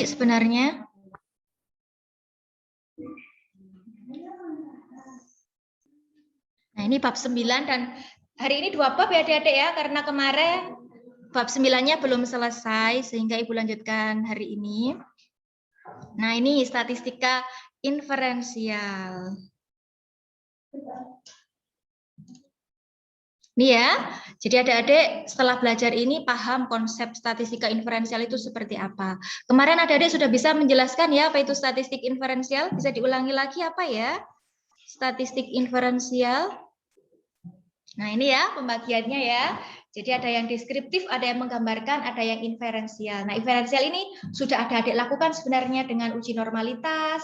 sebenarnya. Nah, ini bab 9 dan hari ini 2 bab ya adik-adik ya, karena kemarin bab 9-nya belum selesai sehingga Ibu lanjutkan hari ini. Nah, ini statistika inferensial. Ini ya, jadi adik-adik setelah belajar ini paham konsep statistika inferensial itu seperti apa. Kemarin adik-adik sudah bisa menjelaskan ya apa itu statistik inferensial, bisa diulangi lagi apa ya? Statistik inferensial. Nah ini ya pembagiannya ya. Jadi ada yang deskriptif, ada yang menggambarkan, ada yang inferensial. Nah inferensial ini sudah adik-adik lakukan sebenarnya dengan uji normalitas,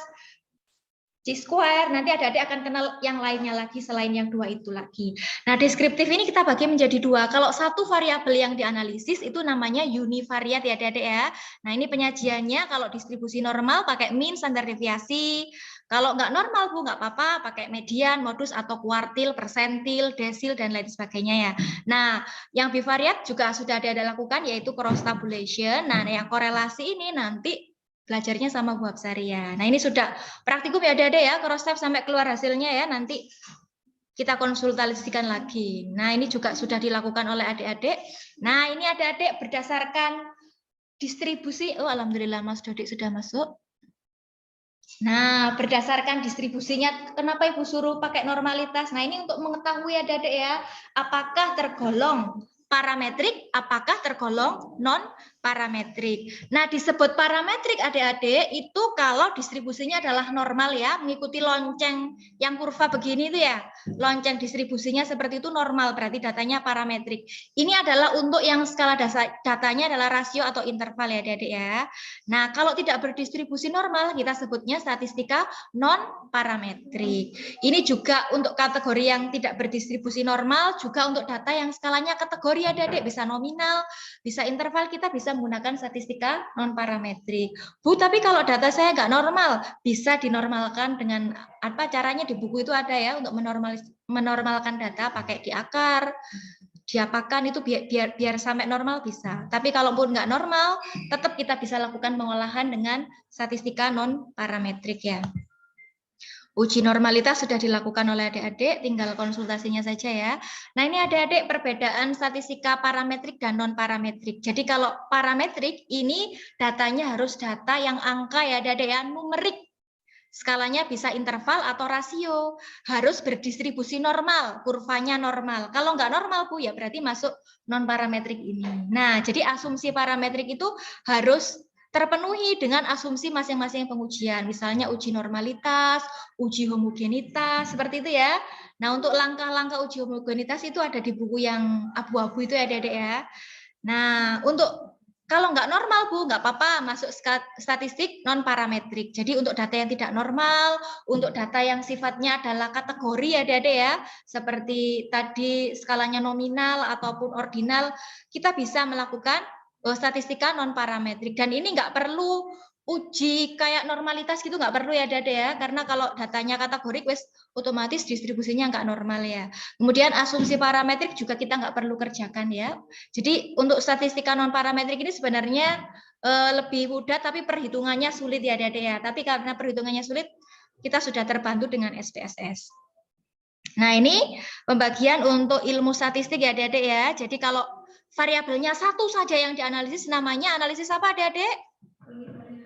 C-square, nanti adik-adik akan kenal yang lainnya lagi selain yang 2 itu lagi. Nah, deskriptif ini kita bagi menjadi 2. Kalau satu variabel yang dianalisis itu namanya univariat ya adik-adik ya. Nah, ini penyajiannya kalau distribusi normal pakai mean, standar deviasi. Kalau nggak normal Bu, nggak apa-apa, pakai median, modus atau kuartil, persentil, desil, dan lain sebagainya ya. Nah, yang bivariat juga sudah adik-adik lakukan yaitu cross tabulation. Nah, yang korelasi ini nanti belajarnya sama Bu Hapsaria. Nah ini sudah praktikum ya adik-adik ya, cross tab sampai keluar hasilnya ya, nanti kita konsultasikan lagi. Nah ini juga sudah dilakukan oleh adik-adik. Nah ini adik-adik berdasarkan distribusi, oh alhamdulillah Mas Dodik sudah masuk. Nah berdasarkan distribusinya, kenapa Ibu suruh pakai normalitas? Nah ini untuk mengetahui adik-adik ya, apakah tergolong parametrik, apakah tergolong non parametrik. Nah, disebut parametrik adik-adik itu kalau distribusinya adalah normal ya, mengikuti lonceng yang kurva begini itu ya. Lonceng distribusinya seperti itu normal, berarti datanya parametrik. Ini adalah untuk yang skala datanya adalah rasio atau interval ya adik-adik ya. Nah, kalau tidak berdistribusi normal kita sebutnya statistika non parametrik. Ini juga untuk kategori yang tidak berdistribusi normal, juga untuk data yang skalanya kategori adik-adik, bisa nominal, bisa interval, kita bisa menggunakan statistika non parametrik. Bu, tapi kalau data saya nggak normal, bisa dinormalkan dengan apa caranya di buku itu ada ya untuk menormalkan data pakai diakar, diapakan itu biar sampai normal bisa. Tapi kalaupun nggak normal, tetap kita bisa lakukan pengolahan dengan statistika non parametrik ya. Uji normalitas sudah dilakukan oleh adik-adik, tinggal konsultasinya saja ya. Nah ini adik-adik perbedaan statistika parametrik dan non-parametrik. Jadi kalau parametrik ini datanya harus data yang angka ya adik-adik ya, numerik. Skalanya bisa interval atau rasio. Harus berdistribusi normal, kurvanya normal. Kalau nggak normal Bu ya berarti masuk non-parametrik ini. Nah jadi asumsi parametrik itu harus terpenuhi dengan asumsi masing-masing pengujian, misalnya uji normalitas, uji homogenitas, seperti itu ya. Nah, untuk langkah-langkah uji homogenitas itu ada di buku yang abu-abu itu ya, Dedek ya. Nah, untuk kalau nggak normal, Bu, nggak apa-apa, masuk statistik non-parametrik. Jadi untuk data yang tidak normal, untuk data yang sifatnya adalah kategori ya, Dedek ya, seperti tadi skalanya nominal ataupun ordinal, kita bisa melakukan statistika non parametrik dan ini nggak perlu uji kayak normalitas gitu, nggak perlu ya Dade ya, karena kalau datanya kategorik wes otomatis distribusinya nggak normal ya. Kemudian asumsi parametrik juga kita nggak perlu kerjakan ya. Jadi untuk statistika non parametrik ini sebenarnya lebih mudah tapi perhitungannya sulit ya Dade ya. Tapi karena perhitungannya sulit kita sudah terbantu dengan SPSS. Nah ini pembagian untuk ilmu statistik ya Dade ya. Jadi kalau variabelnya satu saja yang dianalisis namanya analisis apa adik-adik?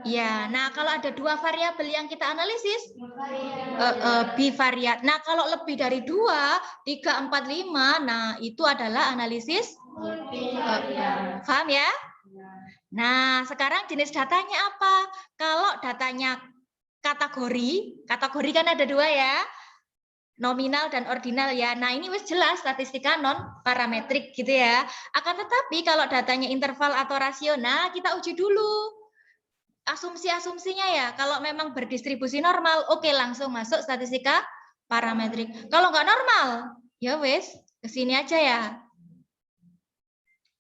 Ya, nah kalau ada 2 variabel yang kita analisis bivariat. Nah kalau lebih dari 2, 3, 4, 5, nah itu adalah analisis paham ya? Nah sekarang jenis datanya apa? Kalau datanya kategori kan ada 2 ya. Nominal dan ordinal ya. Nah ini wis jelas statistika non parametrik gitu ya. Akan tetapi kalau datanya interval atau rasio, nah kita uji dulu asumsi-asumsinya ya. Kalau memang berdistribusi normal, oke langsung masuk statistika parametrik. Kalau nggak normal, ya wis ke sini aja ya.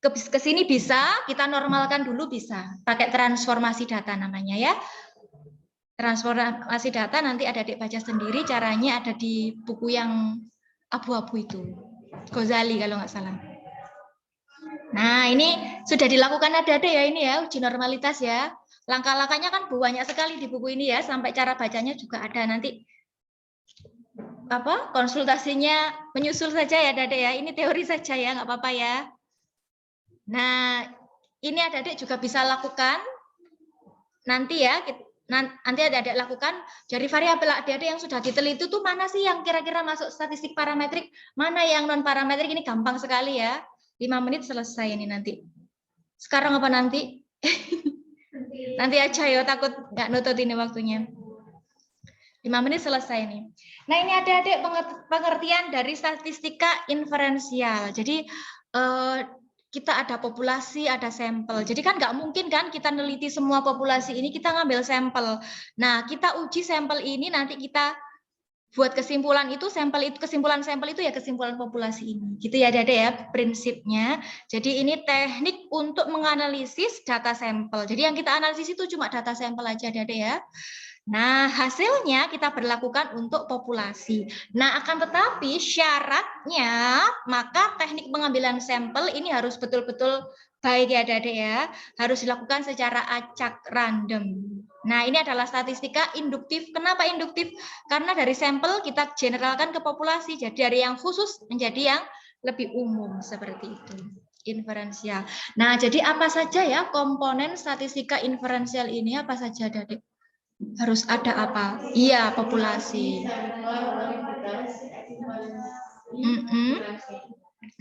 Ke sini bisa, kita normalkan dulu bisa. Pakai transformasi data namanya ya. Transformasi data nanti adik-adik baca sendiri, caranya ada di buku yang abu-abu itu, Ghazali kalau nggak salah. Nah ini sudah dilakukan adik-adik ya ini ya uji normalitas ya. Langkah-langkahnya kan banyak sekali di buku ini ya, sampai cara bacanya juga ada. Nanti konsultasinya menyusul saja ya Adik ya. Ini teori saja ya, nggak apa-apa ya. Nah, ini Adik juga bisa lakukan nanti ya. Nanti Adik lakukan dari variabel Adik yang sudah diteliti itu mana sih yang kira-kira masuk statistik parametrik, mana yang non parametrik. Ini gampang sekali ya. 5 menit selesai ini nanti. Sekarang apa nanti? Nanti aja ya, takut nggak nutut ini waktunya. 5 menit selesai nih. Nah, ini Adik pengertian dari statistika inferensial. Jadi kita ada populasi, ada sampel. Jadi kan nggak mungkin kan kita neliti semua populasi ini, kita ngambil sampel. Nah, kita uji sampel ini, nanti kita buat kesimpulan itu, kesimpulan sampel itu ya kesimpulan populasi ini. Gitu ya Adik ya prinsipnya. Jadi ini teknik untuk menganalisis data sampel. Jadi yang kita analisis itu cuma data sampel aja Adik ya. Nah, hasilnya kita berlakukan untuk populasi. Nah, akan tetapi syaratnya, maka teknik pengambilan sampel ini harus betul-betul baik ya Adik ya. Harus dilakukan secara acak random. Nah, ini adalah statistika induktif. Kenapa induktif? Karena dari sampel kita generalkan ke populasi. Jadi dari yang khusus menjadi yang lebih umum seperti itu. Inferensial. Nah, jadi apa saja ya komponen statistika inferensial ini? Apa saja Adik? Harus ada apa? Iya, populasi.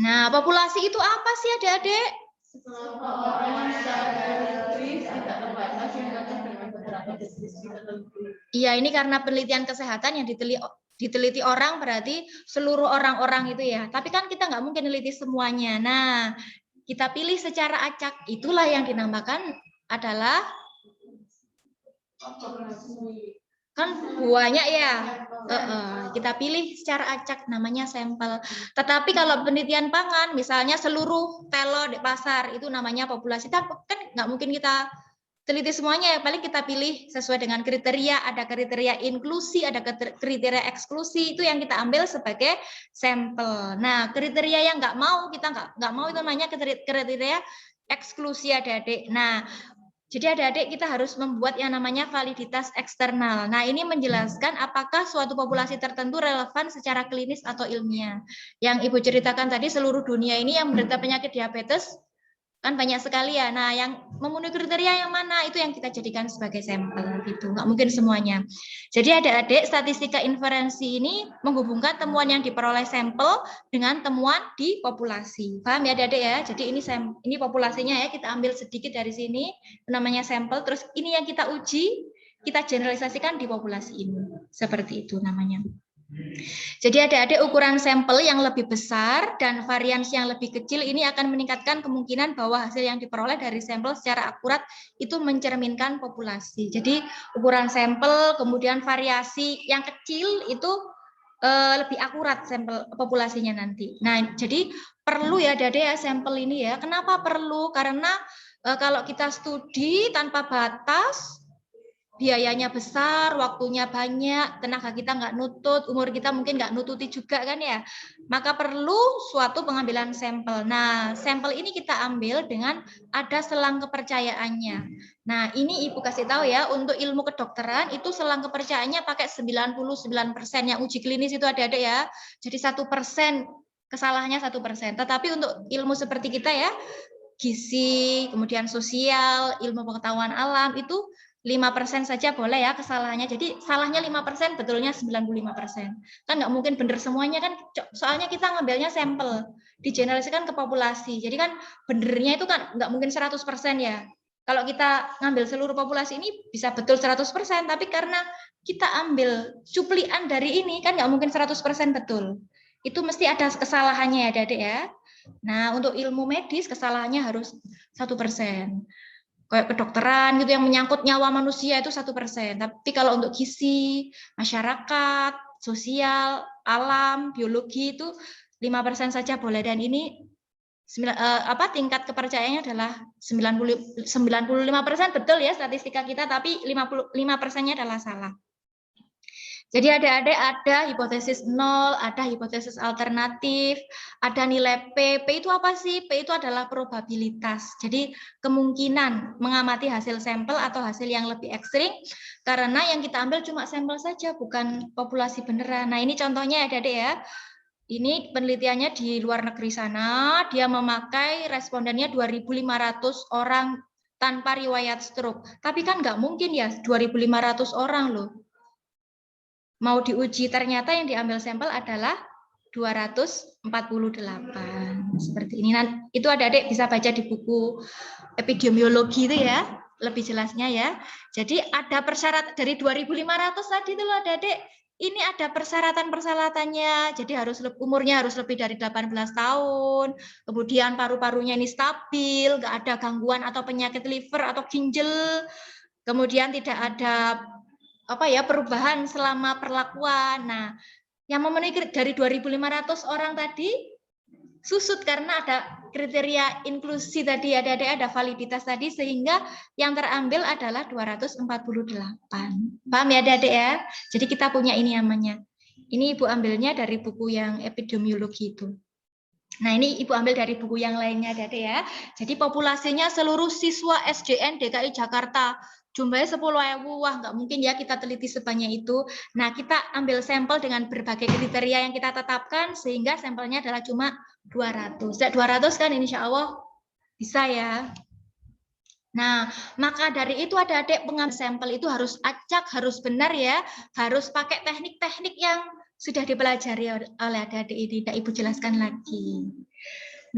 Nah, populasi itu apa sih Adik-adik? Iya, ini karena penelitian kesehatan yang diteliti orang berarti seluruh orang-orang itu ya. Tapi kan kita nggak mungkin neliti semuanya. Nah, kita pilih secara acak. Itulah yang dinamakan adalah kan banyak ya. Kita pilih secara acak, namanya sampel. Tetapi kalau penelitian pangan, misalnya seluruh telo di pasar itu namanya populasi. Kan nggak mungkin kita teliti semuanya ya, paling kita pilih sesuai dengan kriteria. Ada kriteria inklusi, ada kriteria eksklusi, itu yang kita ambil sebagai sampel. Nah, kriteria yang nggak mau, kita nggak mau itu namanya kriteria eksklusi Adik-adik. Nah, jadi Adik-adik kita harus membuat yang namanya validitas eksternal. Nah, ini menjelaskan apakah suatu populasi tertentu relevan secara klinis atau ilmiah. Yang Ibu ceritakan tadi, seluruh dunia ini yang menderita penyakit diabetes kan banyak sekali ya. Nah, yang memenuhi kriteria yang mana itu yang kita jadikan sebagai sampel gitu. Nggak mungkin semuanya. Jadi Adik-adik statistika inferensi ini menghubungkan temuan yang diperoleh sampel dengan temuan di populasi. Paham ya Adik-adik ya? Jadi ini populasinya ya, kita ambil sedikit dari sini namanya sampel, terus ini yang kita uji, kita generalisasikan di populasi ini. Seperti itu namanya. Jadi Adik-adik ukuran sampel yang lebih besar dan variansi yang lebih kecil ini akan meningkatkan kemungkinan bahwa hasil yang diperoleh dari sampel secara akurat itu mencerminkan populasi. Jadi ukuran sampel kemudian variasi yang kecil itu lebih akurat sampel populasinya nanti. Nah, jadi perlu ya Adik-adik ya sampel ini ya. Kenapa perlu? Karena kalau kita studi tanpa batas, biayanya besar, waktunya banyak, tenaga kita nggak nutut, umur kita mungkin nggak nututi juga kan ya. Maka perlu suatu pengambilan sampel. Nah, sampel ini kita ambil dengan ada selang kepercayaannya. Nah, ini Ibu kasih tahu ya, untuk ilmu kedokteran itu selang kepercayaannya pakai 99%. Yang uji klinis itu ada ya. Jadi 1%, kesalahannya 1%. Tetapi untuk ilmu seperti kita ya, gizi, kemudian sosial, ilmu pengetahuan alam itu 5% saja boleh ya kesalahannya. Jadi salahnya 5%, betulnya 95%. Kan nggak mungkin benar semuanya kan, soalnya kita ngambilnya sampel, digeneralisasikan ke populasi. Jadi kan benernya itu kan nggak mungkin 100% ya. Kalau kita ngambil seluruh populasi ini bisa betul 100%, tapi karena kita ambil cuplian dari ini kan nggak mungkin 100% betul. Itu mesti ada kesalahannya ya Adik ya. Nah, untuk ilmu medis kesalahannya harus 1%. Kayak kedokteran gitu yang menyangkut nyawa manusia itu 1%. Tapi kalau untuk gizi, masyarakat, sosial, alam, biologi itu 5% saja boleh. Dan ini tingkat kepercayaannya adalah 95% betul ya statistika kita, tapi 55%-nya adalah salah. Jadi adik-adik ada hipotesis 0, ada hipotesis alternatif, ada nilai P. P itu apa sih? P itu adalah probabilitas. Jadi kemungkinan mengamati hasil sampel atau hasil yang lebih ekstrim, karena yang kita ambil cuma sampel saja, bukan populasi beneran. Nah ini contohnya adik-adik ya. Ini penelitiannya di luar negeri sana, dia memakai respondennya 2.500 orang tanpa riwayat stroke. Tapi kan nggak mungkin ya 2.500 orang loh. Mau diuji, ternyata yang diambil sampel adalah 248 seperti ini. Nah, itu adik-adik bisa baca di buku epidemiologi itu ya, lebih jelasnya ya. Jadi ada persyaratan dari 2.500 tadi itu loh adik-adik. Ini ada persyaratan-persyaratannya. Jadi umurnya harus lebih dari 18 tahun. Kemudian paru-parunya ini stabil, nggak ada gangguan atau penyakit liver atau ginjal. Kemudian tidak ada perubahan selama perlakuan. Nah, yang memenuhi dari 2.500 orang tadi susut karena ada kriteria inklusi tadi, ada validitas tadi, sehingga yang terambil adalah 248. Paham ya adik-adik ya? Jadi kita punya ini namanya. Ini Ibu ambilnya dari buku yang epidemiologi itu. Nah, ini Ibu ambil dari buku yang lainnya adik-adik ya. Jadi populasinya seluruh siswa SDN DKI Jakarta jumlahnya 10.000, wah nggak mungkin ya kita teliti sebanyak itu. Nah, kita ambil sampel dengan berbagai kriteria yang kita tetapkan, sehingga sampelnya adalah cuma 200. 200 kan insya Allah bisa ya. Nah, maka dari itu adik-adik pengambil sampel itu harus acak, harus benar ya, harus pakai teknik-teknik yang sudah dipelajari oleh adik-adik ini. Tidak Ibu jelaskan lagi.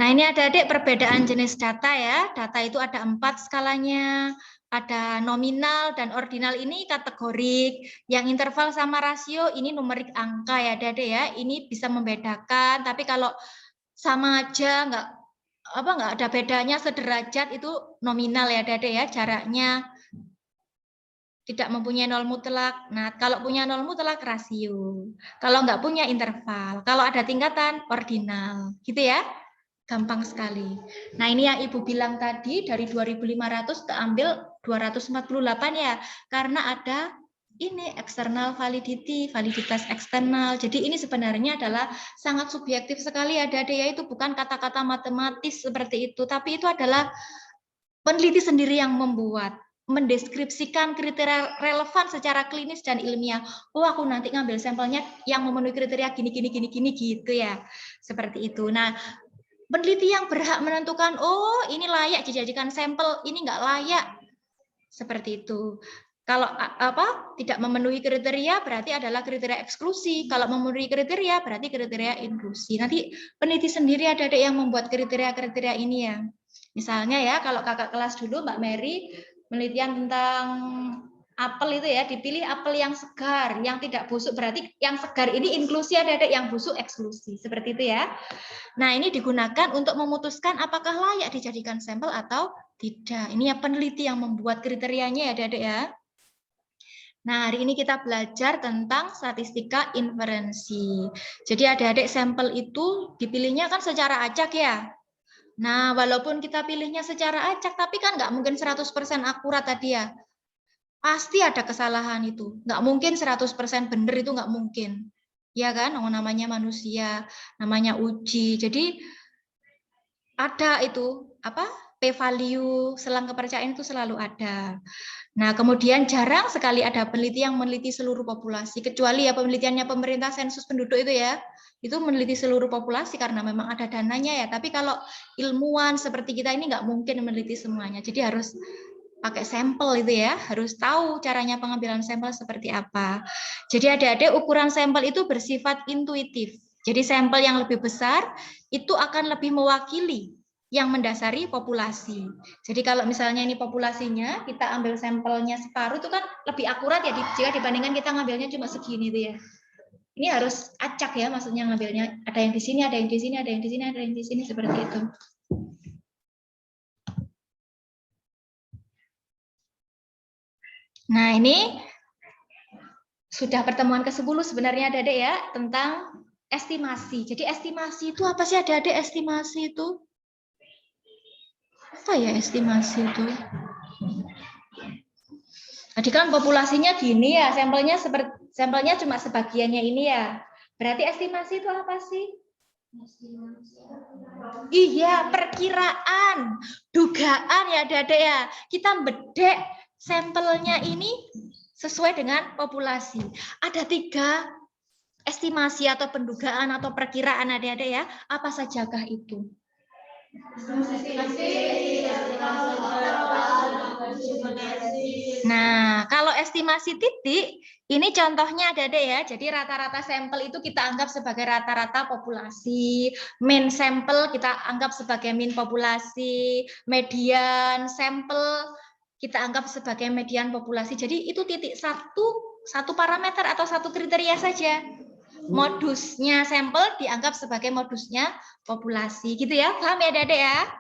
Nah, ini adik-adik perbedaan jenis data ya. Data itu ada 4 skalanya. Ada nominal dan ordinal, ini kategorik. Yang interval sama rasio ini numerik angka ya adik-adik ya. Ini bisa membedakan, tapi kalau sama aja nggak ada bedanya sederajat itu nominal ya adik-adik ya, jaraknya tidak mempunyai nol mutlak. Nah, kalau punya nol mutlak rasio. Kalau nggak punya interval. Kalau ada tingkatan ordinal. Gitu ya. Gampang sekali. Nah, ini yang Ibu bilang tadi dari 2.500 keambil 248 ya. Karena ada ini external validity, validitas eksternal. Jadi ini sebenarnya adalah sangat subjektif sekali adik-adik ya, itu bukan kata-kata matematis seperti itu, tapi itu adalah peneliti sendiri yang membuat, mendeskripsikan kriteria relevan secara klinis dan ilmiah. Oh, aku nanti ngambil sampelnya yang memenuhi kriteria gini gitu ya. Seperti itu. Nah, peneliti yang berhak menentukan, oh ini layak dijadikan sampel, ini nggak layak. Seperti itu. Kalau tidak memenuhi kriteria berarti adalah kriteria eksklusi. Kalau memenuhi kriteria berarti kriteria inklusi. Nanti peneliti sendiri ada yang membuat kriteria-kriteria ini ya. Misalnya ya, kalau kakak kelas dulu Mbak Mary penelitian tentang apel itu ya, dipilih apel yang segar, yang tidak busuk, berarti yang segar ini inklusi, ada yang busuk eksklusi, seperti itu ya. Nah, ini digunakan untuk memutuskan apakah layak dijadikan sampel atau tidak. Ini ya peneliti yang membuat kriterianya ya adik-adik ya. Nah, hari ini kita belajar tentang statistika inferensi. Jadi adik-adik sampel itu dipilihnya kan secara acak ya. Nah, walaupun kita pilihnya secara acak, tapi kan nggak mungkin 100% akurat tadi ya. Pasti ada kesalahan itu. Nggak mungkin 100% benar, itu nggak mungkin. Ya kan, namanya manusia, namanya uji. Jadi ada itu, p-value, selang kepercayaan itu selalu ada. Nah, kemudian jarang sekali ada peneliti yang meneliti seluruh populasi, kecuali ya penelitiannya pemerintah sensus penduduk itu ya, itu meneliti seluruh populasi karena memang ada dananya ya. Tapi kalau ilmuwan seperti kita ini nggak mungkin meneliti semuanya, jadi harus pakai sampel itu ya, harus tahu caranya pengambilan sampel seperti apa. Jadi adik-adik ukuran sampel itu bersifat intuitif. Jadi sampel yang lebih besar itu akan lebih mewakili yang mendasari populasi. Jadi kalau misalnya ini populasinya, kita ambil sampelnya separuh itu kan lebih akurat ya jika dibandingkan kita ngambilnya cuma segini itu ya. Ini harus acak ya, maksudnya ngambilnya ada yang di sini, ada yang di sini, ada yang di sini, ada yang di sini, seperti itu. Nah, ini sudah pertemuan ke-10 sebenarnya adik-adik ya, tentang estimasi. Jadi estimasi itu apa sih adik-adik? Estimasi itu apa ya estimasi itu? Tadi kan populasinya gini ya, sampelnya cuma sebagiannya ini ya. Berarti estimasi itu apa sih? Iya, perkiraan, dugaan ya Adik-adik ya. Kita bedek sampelnya ini sesuai dengan populasi. Ada 3 estimasi atau pendugaan atau perkiraan Adik-adik ya. Apa sajakah itu? Nah, kalau estimasi titik, ini contohnya Adik-adik ya. Jadi rata-rata sampel itu kita anggap sebagai rata-rata populasi. Mean sampel kita anggap sebagai mean populasi. Median sampel kita anggap sebagai median populasi. Jadi itu titik satu parameter atau satu kriteria saja. Modusnya sampel dianggap sebagai modusnya populasi. Gitu ya. Paham ya Adik-adik ya?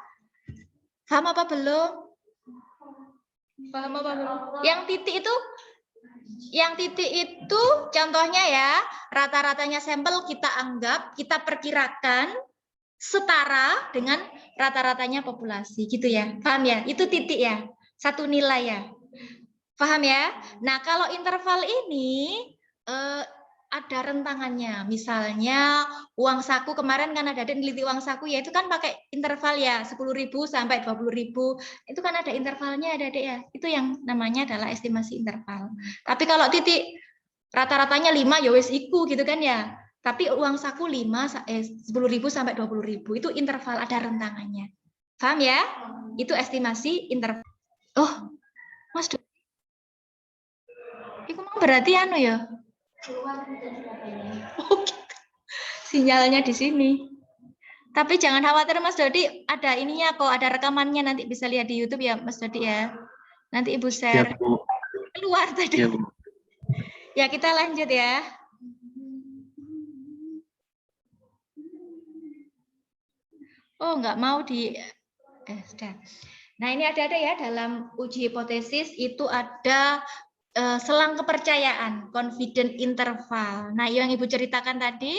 Paham apa belum? Paham apa belum? Yang titik itu contohnya ya, rata-ratanya sampel kita anggap, kita perkirakan setara dengan rata-ratanya populasi, gitu ya. Paham ya? Itu titik ya, satu nilai ya. Paham ya? Nah, kalau interval ini ada rentangannya. Misalnya uang saku kemarin kan ada neliti uang saku ya, itu kan pakai interval ya 10.000 sampai 20.000. Itu kan ada intervalnya ada Dek ya. Itu yang namanya adalah estimasi interval. Tapi kalau titik rata-ratanya 5 ya wis iku gitu kan ya. Tapi uang saku 10.000 sampai 20.000 itu interval, ada rentangannya. Paham ya? Itu estimasi interval. Oh, Mas Dodi. Itu mau berarti anu ya? Oh, gitu. Sinyalnya di sini. Tapi jangan khawatir Mas Dodi, ada ininya kok, ada rekamannya, nanti bisa lihat di YouTube ya Mas Dodi ya. Nanti Ibu share. Ya, Bu. Keluar tadi. Ya, Bu. Ya, kita lanjut ya. Oh, nggak mau di sudah. Nah, ini ada ya dalam uji hipotesis itu ada selang kepercayaan, confident interval. Nah, yang Ibu ceritakan tadi,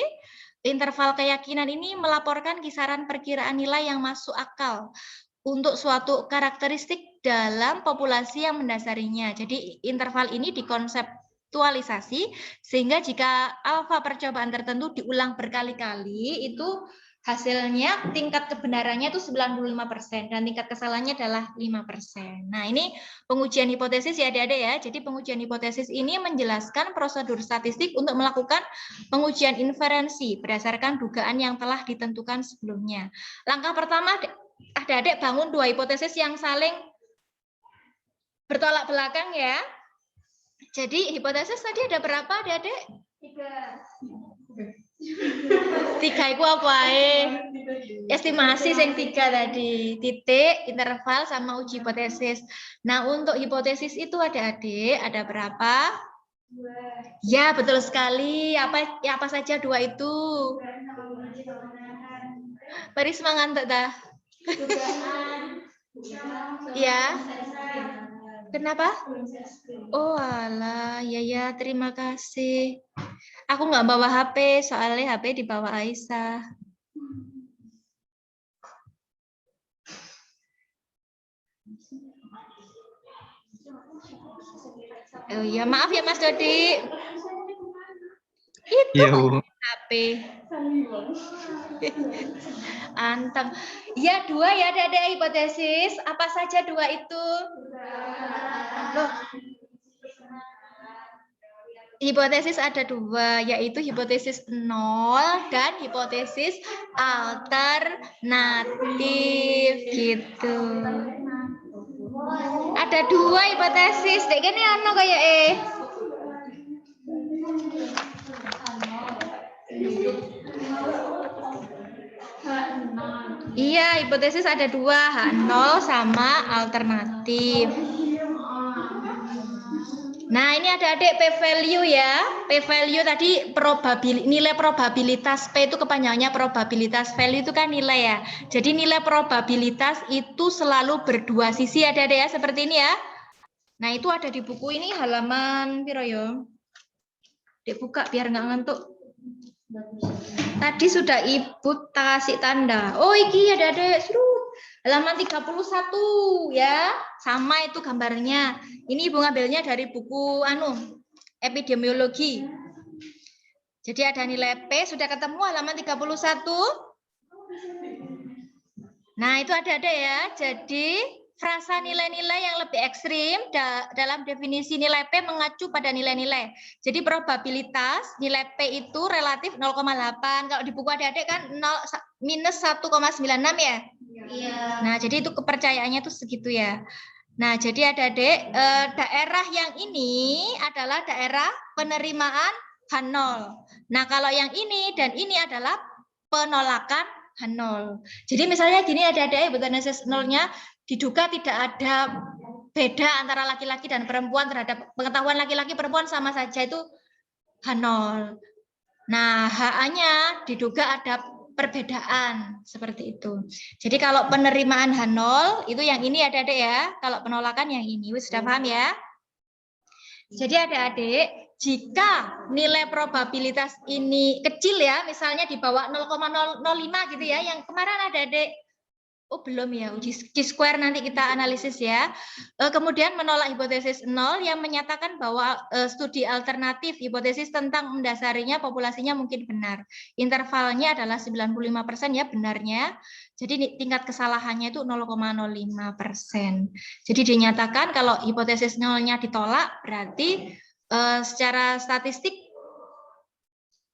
interval keyakinan ini melaporkan kisaran perkiraan nilai yang masuk akal untuk suatu karakteristik dalam populasi yang mendasarinya. Jadi, interval ini dikonseptualisasi sehingga jika alfa percobaan tertentu diulang berkali-kali, itu hasilnya tingkat kebenarannya itu 95% dan tingkat kesalahannya adalah 5%. Nah, ini pengujian hipotesis ya Adik-adik ya. Jadi pengujian hipotesis ini menjelaskan prosedur statistik untuk melakukan pengujian inferensi berdasarkan dugaan yang telah ditentukan sebelumnya. Langkah pertama, Adik-adik bangun 2 hipotesis yang saling bertolak belakang ya. Jadi hipotesis tadi ada berapa Adik-adik? 3 itu apa? Estimasi yang 3 tadi, titik, interval, sama uji hipotesis. Nah, untuk hipotesis itu Adik-adik ada berapa? 2. Ya, betul sekali. Apa saja 2 itu? Mari semangat dah. Ya. Kenapa? Oh alah, ya terima kasih. Aku nggak bawa HP, soalnya HP dibawa Aisyah. Oh ya, maaf ya Mas Dodi. Itu ya, Bu. HP. Anteng. Ya 2 ya ada hipotesis. Apa saja 2 itu? Loh. Hipotesis ada 2, yaitu hipotesis 0 dan hipotesis alternatif gitu. Ada 2 hipotesis. Dek kene ono kayak Iya, hipotesis ada 2, H0 sama alternatif. Nah, ini ada Adik p-value ya. P-value tadi nilai probabilitas. P itu kepanjangannya probabilitas. Value itu kan nilai ya. Jadi nilai probabilitas itu selalu berdua sisi ada ya, seperti ini ya. Nah, itu ada di buku ini halaman piro yo? Dek buka biar nggak ngantuk. Tadi sudah Ibu kasih tanda. Oh, iki ada Adik. Halaman 31 ya. Sama itu gambarnya. Ini Ibu ngambilnya dari buku epidemiologi. Jadi ada nilai P, sudah ketemu halaman 31. Nah, itu ada ya. Jadi frasa nilai-nilai yang lebih ekstrim dalam definisi nilai P mengacu pada nilai-nilai. Jadi probabilitas nilai P itu relatif 0,8. Kalau di buku adik-adik kan minus 1,96 ya? Iya. Nah, jadi itu kepercayaannya itu segitu ya. Nah, jadi adik-adik daerah yang ini adalah daerah penerimaan H0. Nah, kalau yang ini dan ini adalah penolakan H0. Jadi misalnya gini adik-adik, hipotesis nolnya diduga tidak ada beda antara laki-laki dan perempuan terhadap pengetahuan laki-laki perempuan sama saja itu H0. Nah, HA-nya diduga ada perbedaan seperti itu. Jadi kalau penerimaan H0 itu yang ini adik-adik ya, kalau penolakan yang ini. Sudah paham ya? Jadi adik-adik, jika nilai probabilitas ini kecil ya, misalnya di bawah 0,005 gitu ya, yang kemarin adik-adik, oh belum ya, uji square nanti kita analisis ya. Kemudian menolak hipotesis 0 yang menyatakan bahwa studi alternatif hipotesis tentang mendasarinya populasinya mungkin benar. Intervalnya adalah 95% ya benarnya. Jadi tingkat kesalahannya itu 0,05%. Jadi dinyatakan kalau hipotesis 0-nya ditolak berarti secara statistik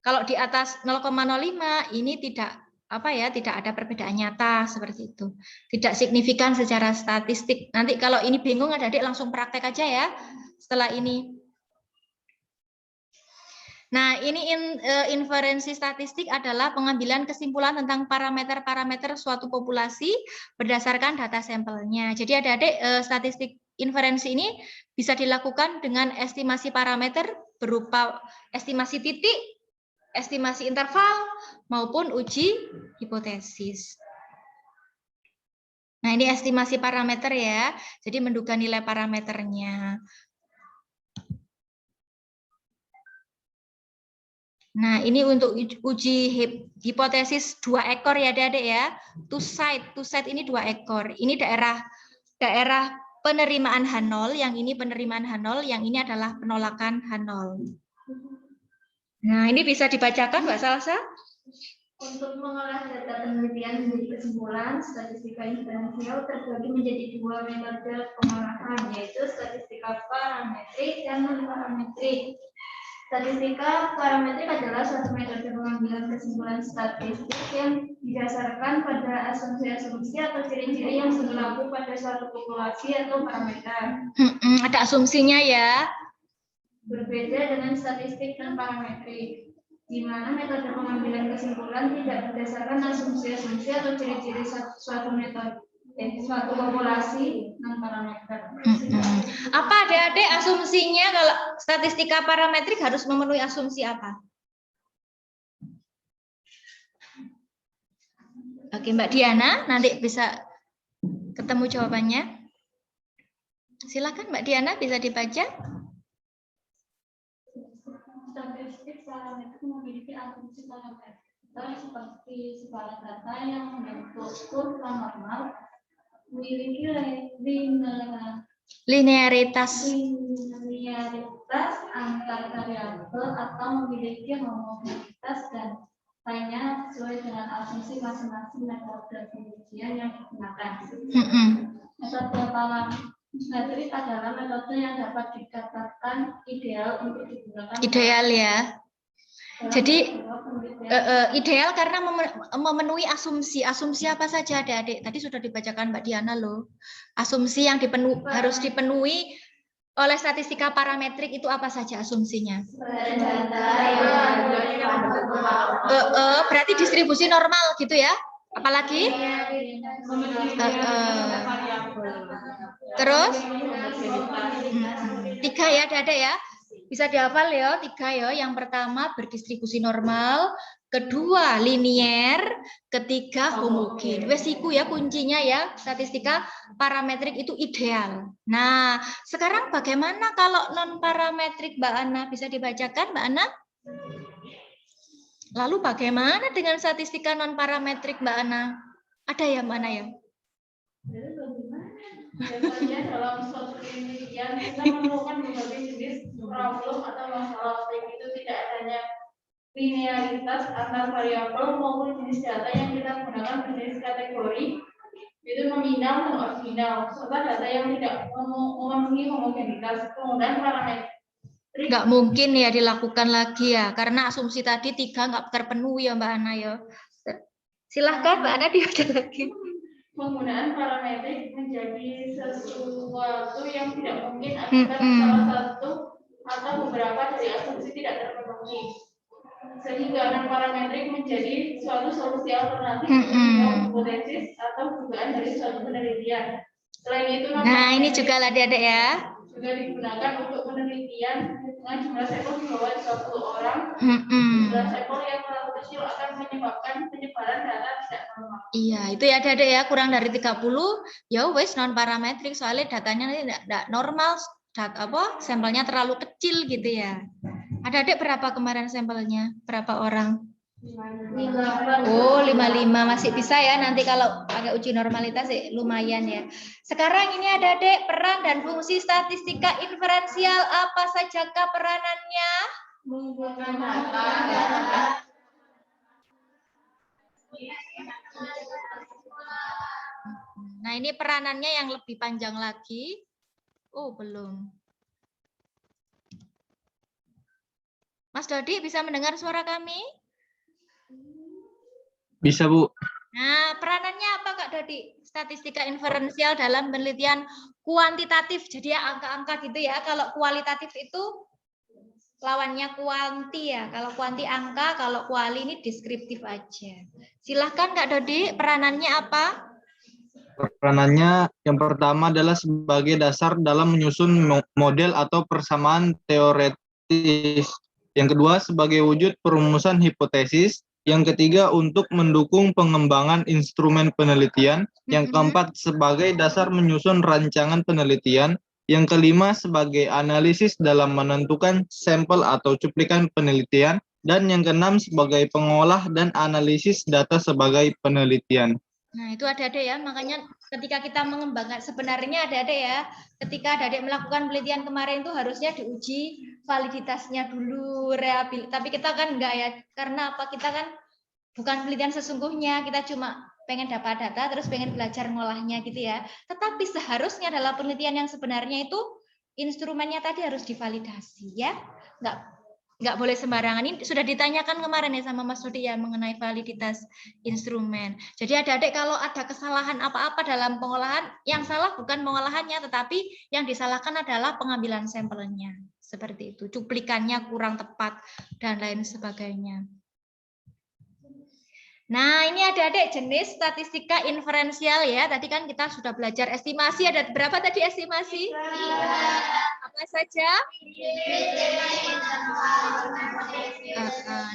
kalau di atas 0,05 ini tidak ada perbedaan nyata seperti itu. Tidak signifikan secara statistik. Nanti kalau ini bingung adik-adik langsung praktek aja ya setelah ini. Nah, ini inferensi statistik adalah pengambilan kesimpulan tentang parameter-parameter suatu populasi berdasarkan data sampelnya. Jadi adik-adik statistik inferensi ini bisa dilakukan dengan estimasi parameter berupa estimasi titik, estimasi interval, maupun uji hipotesis. Nah, ini estimasi parameter ya. Jadi menduga nilai parameternya. Nah, ini untuk uji hipotesis 2 ekor ya adik-adik ya. Two site ini 2 ekor. Ini daerah penerimaan H0, yang ini penerimaan H0, yang ini adalah penolakan H0. Nah, ini bisa dibacakan Mbak Salsa? Untuk mengolah data penelitian menjadi kesimpulan, statistika inferensial terbagi menjadi 2 metode pengolahan, yaitu statistika parametrik dan non-parametrik. Statistika parametrik adalah suatu metode pengambilan kesimpulan statistik yang didasarkan pada asumsi-asumsi atau ciri-ciri yang berlaku pada suatu populasi atau parameter. Ada asumsinya ya. Berbeda dengan statistik dan parametrik, di mana metode pengambilan kesimpulan tidak berdasarkan asumsi-asumsi atau ciri-ciri suatu populasi non parameter. Apa adik-adik asumsinya kalau statistika parametrik harus memenuhi asumsi apa? Oke, Mbak Diana, nanti bisa ketemu jawabannya. Silakan Mbak Diana, bisa dibaca. Statistik parametrik memiliki asumsi parameter seperti sebaran data yang membentuk kurva normal, memiliki linearitas antar variabel atau memiliki homogenitas dan lainnya sesuai dengan asumsi masing-masing metode pengujian yang digunakan. Metode parametrik adalah metode yang dapat dikatakan ideal untuk digunakan. Ideal ya. Jadi ideal karena memenuhi asumsi. Asumsi apa saja adik-adik? Tadi sudah dibacakan Mbak Diana loh. Asumsi yang harus dipenuhi oleh statistika parametrik itu apa saja asumsinya? Berarti distribusi normal gitu ya? Apalagi? Terus? 3 ya adik-adik ya? Bisa dihafal ya, 3 ya. Yang pertama berdistribusi normal, kedua linier, ketiga homogen. Wes iku ya kuncinya ya, statistika parametrik itu ideal. Nah, sekarang bagaimana kalau non parametrik Mbak Ana? Bisa dibacakan Mbak Ana? Lalu bagaimana dengan statistika non parametrik Mbak Ana? Ada ya Mbak Ana ya? Jadi bagaimana? Biasanya dalam suatu penelitian kita menemukan berbagai jenis problem atau masalah, baik itu tidak adanya linearitas antar variabel maupun jenis data yang kita gunakan berjenis kategori, itu nominal dan ordinal, serta data yang tidak memenuhi homogenitas. Kemudian parameter. Nggak mungkin ya dilakukan lagi ya, karena asumsi tadi 3 nggak terpenuhi ya Mbak Ana ya. Silahkan Mbak Ana dibaca lagi. Penggunaan parametrik menjadi sesuatu yang tidak mungkin akibat salah satu atau beberapa dari asumsi tidak terpenuhi. Sehingga non-parametrik menjadi suatu solusi alternatif hipotesis atau dugaan dari suatu penelitian. Selain itu, nah ini juga lah adik-adik ya. Juga digunakan untuk penelitian dengan jumlah sampel di bawah 20 orang. Jumlah sampel yang terlalu kecil akan menyebabkan penyebaran data tidak normal. Iya, itu ya adik-adik ya, kurang dari 30 ya wes non parametrik, soalnya datanya tidak normal, sampelnya terlalu kecil gitu ya. Adik-adik berapa kemarin sampelnya? Berapa orang? 55. Oh, 55 masih bisa ya, nanti kalau pakai uji normalitas lumayan ya. Sekarang ini ada adik peran dan fungsi statistika inferensial, apa sajakah peranannya? Mengumpulkan data. Nah, ini peranannya yang lebih panjang lagi. Oh, belum. Mas Dodi bisa mendengar suara kami? Bisa, Bu. Nah, peranannya apa Kak Dodi? Statistika inferensial dalam penelitian kuantitatif. Jadi ya angka-angka gitu ya. Kalau kualitatif itu lawannya kuanti ya. Kalau kuanti angka, kalau kuali ini deskriptif aja. Silahkan Kak Dodi, peranannya apa? Peranannya yang pertama adalah sebagai dasar dalam menyusun model atau persamaan teoretis. Yang kedua sebagai wujud perumusan hipotesis. Yang ketiga untuk mendukung pengembangan instrumen penelitian. Yang keempat sebagai dasar menyusun rancangan penelitian. Yang kelima sebagai analisis dalam menentukan sampel atau cuplikan penelitian. Dan yang keenam sebagai pengolah dan analisis data sebagai penelitian. Nah, itu adik-adik ya, makanya ketika kita mengembangkan, sebenarnya adik-adik ya, ketika adik-adik melakukan penelitian kemarin itu harusnya diuji validitasnya dulu, tapi kita kan enggak ya, karena apa, kita kan bukan penelitian sesungguhnya, kita cuma pengen dapat data, terus pengen belajar ngolahnya gitu ya. Tetapi seharusnya dalam penelitian yang sebenarnya itu, instrumennya tadi harus divalidasi ya, nggak boleh sembarangan. Ini sudah ditanyakan kemarin ya sama Mas Dodi ya mengenai validitas instrumen. Jadi adik-adik kalau ada kesalahan apa-apa dalam pengolahan, yang salah bukan pengolahannya, tetapi yang disalahkan adalah pengambilan sampelnya. Seperti itu, cuplikannya kurang tepat dan lain sebagainya. Nah, ini adik-adik jenis statistika inferensial ya. Tadi kan kita sudah belajar estimasi. Ada berapa tadi estimasi? Apa saja?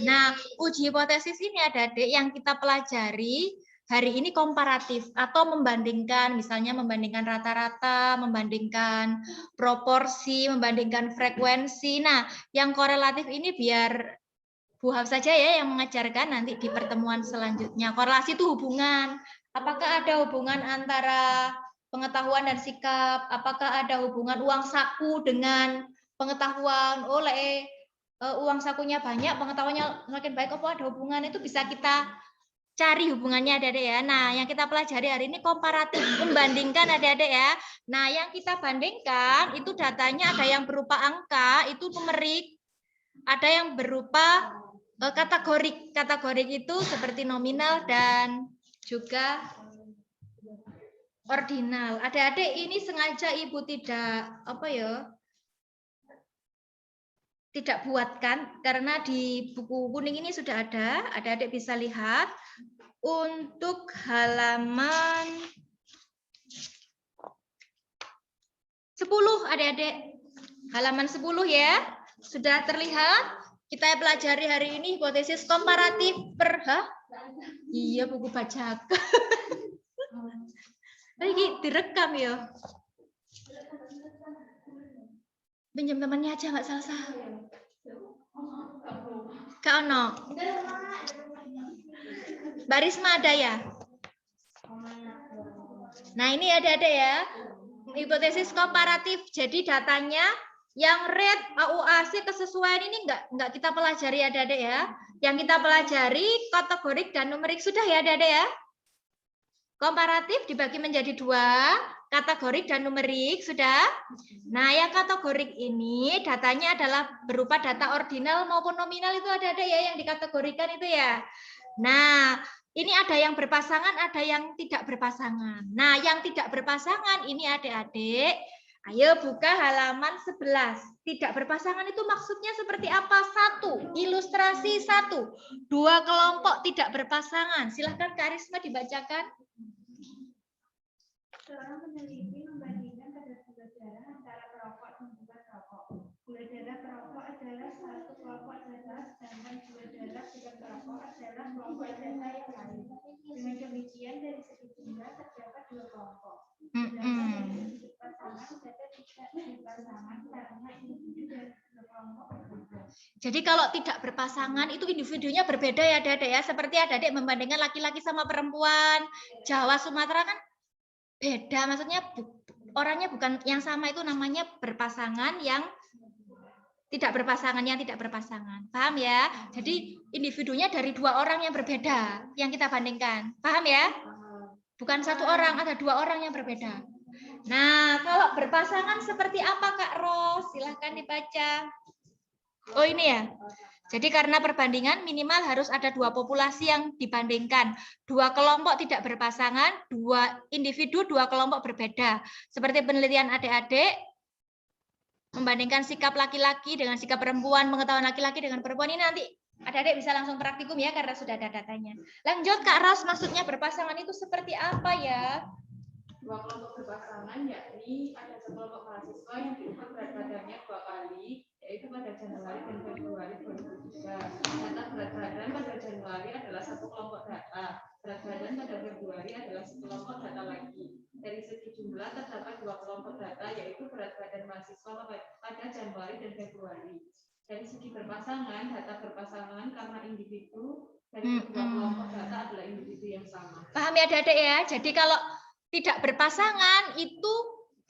Nah, uji hipotesis ini adik-adik yang kita pelajari hari ini komparatif atau membandingkan, misalnya membandingkan rata-rata, membandingkan proporsi, membandingkan frekuensi. Nah, yang korelatif ini biar Bu Haf saja ya yang mengajarkan nanti di pertemuan selanjutnya. Korelasi itu hubungan. Apakah ada hubungan antara pengetahuan dan sikap? Apakah ada hubungan uang saku dengan pengetahuan? Uang sakunya banyak, pengetahuannya semakin baik. Apa ada hubungan? Itu bisa kita cari hubungannya adik-adik ya. Nah, yang kita pelajari hari ini komparatif, membandingkan adik-adik ya. Nah, yang kita bandingkan itu datanya ada yang berupa angka, itu numerik. Ada yang berupa kategorik. Kategorik itu seperti nominal dan juga ordinal. Adik-adik ini sengaja Ibu tidak buatkan karena di buku kuning ini sudah ada. Adik-adik bisa lihat untuk halaman 10 adik-adik. Halaman 10 ya. Sudah terlihat? Kita pelajari hari ini hipotesis komparatif Iya, buku bacakan. Lagi direkam ya. Pinjam temannya aja nggak salah. Kak Ono. Mbak Risma ada ya? Nah, ini adik-adik ya. Hipotesis komparatif. Jadi datanya yang rate AUAC kesesuaian ini enggak kita pelajari adik-adik ya. Yang kita pelajari kategorik dan numerik sudah ya adik-adik ya. Komparatif dibagi menjadi 2, kategorik dan numerik sudah. Nah, yang kategorik ini datanya adalah berupa data ordinal maupun nominal itu adik-adik ya yang dikategorikan itu ya. Nah, ini ada yang berpasangan, ada yang tidak berpasangan. Nah, yang tidak berpasangan ini adik-adik, ayo buka halaman 11. Tidak berpasangan itu maksudnya seperti apa? 1, ilustrasi 1. 2 kelompok tidak berpasangan. Silahkan Kak Risma dibacakan. Seorang peneliti membandingkan kadar gula darah antara perokok dan bukan perokok. Gula darah perokok adalah satu kelompok data, sedangkan gula darah bukan perokok adalah kelompok data yang lain. Dengan demikian, dari segi jumlah terdapat 2 kelompok. Sedangkan dari segi berpasangan, data tidak berpasangan karena individu dari 2 kelompok berbeda. Jadi kalau tidak berpasangan itu individunya berbeda ya adik-adik ya. Seperti adik-adik membandingkan laki-laki sama perempuan, Jawa, Sumatera kan beda, maksudnya orangnya bukan yang sama, itu namanya berpasangan, yang tidak berpasangan. Paham ya? Jadi individunya dari 2 orang yang berbeda yang kita bandingkan. Paham ya? Bukan 1 orang, ada 2 orang yang berbeda. Nah, kalau berpasangan seperti apa Kak Ros? Silahkan dibaca. Oh ini ya. Jadi karena perbandingan minimal harus ada 2 populasi yang dibandingkan. 2 kelompok tidak berpasangan, 2 individu, 2 kelompok berbeda. Seperti penelitian adik-adik, membandingkan sikap laki-laki dengan sikap perempuan, pengetahuan laki-laki dengan perempuan. Ini nanti adik-adik bisa langsung praktikum ya, karena sudah ada datanya. Lanjut Kak Ros, maksudnya berpasangan itu seperti apa ya? 2 kelompok berpasangan, yakni ada sekelompok mahasiswa yang diukur berat badannya 2 kali, yaitu pada Januari dan Februari 2003. Data berat badan pada Januari adalah 1 kelompok data, berat badan pada Februari adalah sekelompok data lagi. Dari segi jumlah terdapat 2 kelompok data, yaitu berat badan mahasiswa pada Januari dan Februari. Dari segi berpasangan, data berpasangan karena individu dari kedua kelompok data adalah individu yang sama. Paham ya adik-adik ya? Jadi kalau tidak berpasangan itu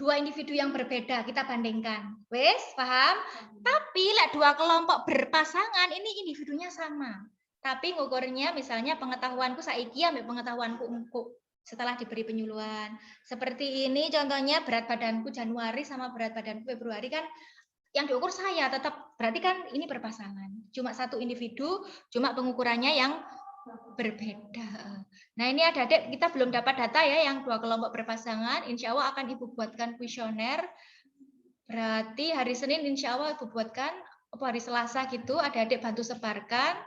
2 individu yang berbeda kita bandingkan. Wes, paham? Tapi lek 2 kelompok berpasangan ini individunya sama. Tapi ngukurnya misalnya pengetahuanku saiki ambek pengetahuanku engko setelah diberi penyuluhan. Seperti ini contohnya berat badanku Januari sama berat badanku Februari kan yang diukur saya, tetap berarti kan ini berpasangan. Cuma 1 individu, cuma pengukurannya yang berbeda. Nah ini adik-adik kita belum dapat data ya yang 2 kelompok berpasangan. Insya Allah akan Ibu buatkan kuesioner. Berarti hari Senin insya Allah Ibu buatkan, hari Selasa gitu, adik-adik bantu sebarkan.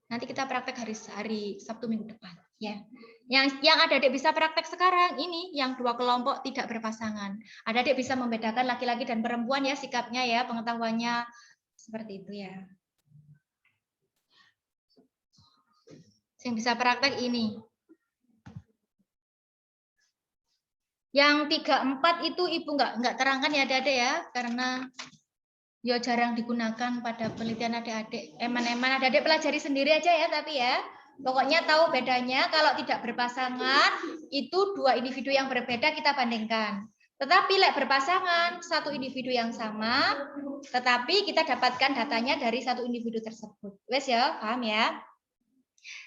Nanti kita praktek hari Sabtu minggu depan. Ya. Yang adik-adik bisa praktek sekarang ini yang 2 kelompok tidak berpasangan. Adik-adik bisa membedakan laki-laki dan perempuan ya sikapnya ya, pengetahuannya seperti itu ya. Yang bisa praktek ini. Yang 3, 4 itu Ibu nggak terangkan ya adik-adik ya, karena ya jarang digunakan pada penelitian adik-adik. Eman-eman adik-adik pelajari sendiri aja ya, tapi ya. Pokoknya tahu bedanya kalau tidak berpasangan itu 2 individu yang berbeda kita bandingkan. Tetapi lek berpasangan 1 individu yang sama, tetapi kita dapatkan datanya dari 1 individu tersebut. Wes ya, paham ya?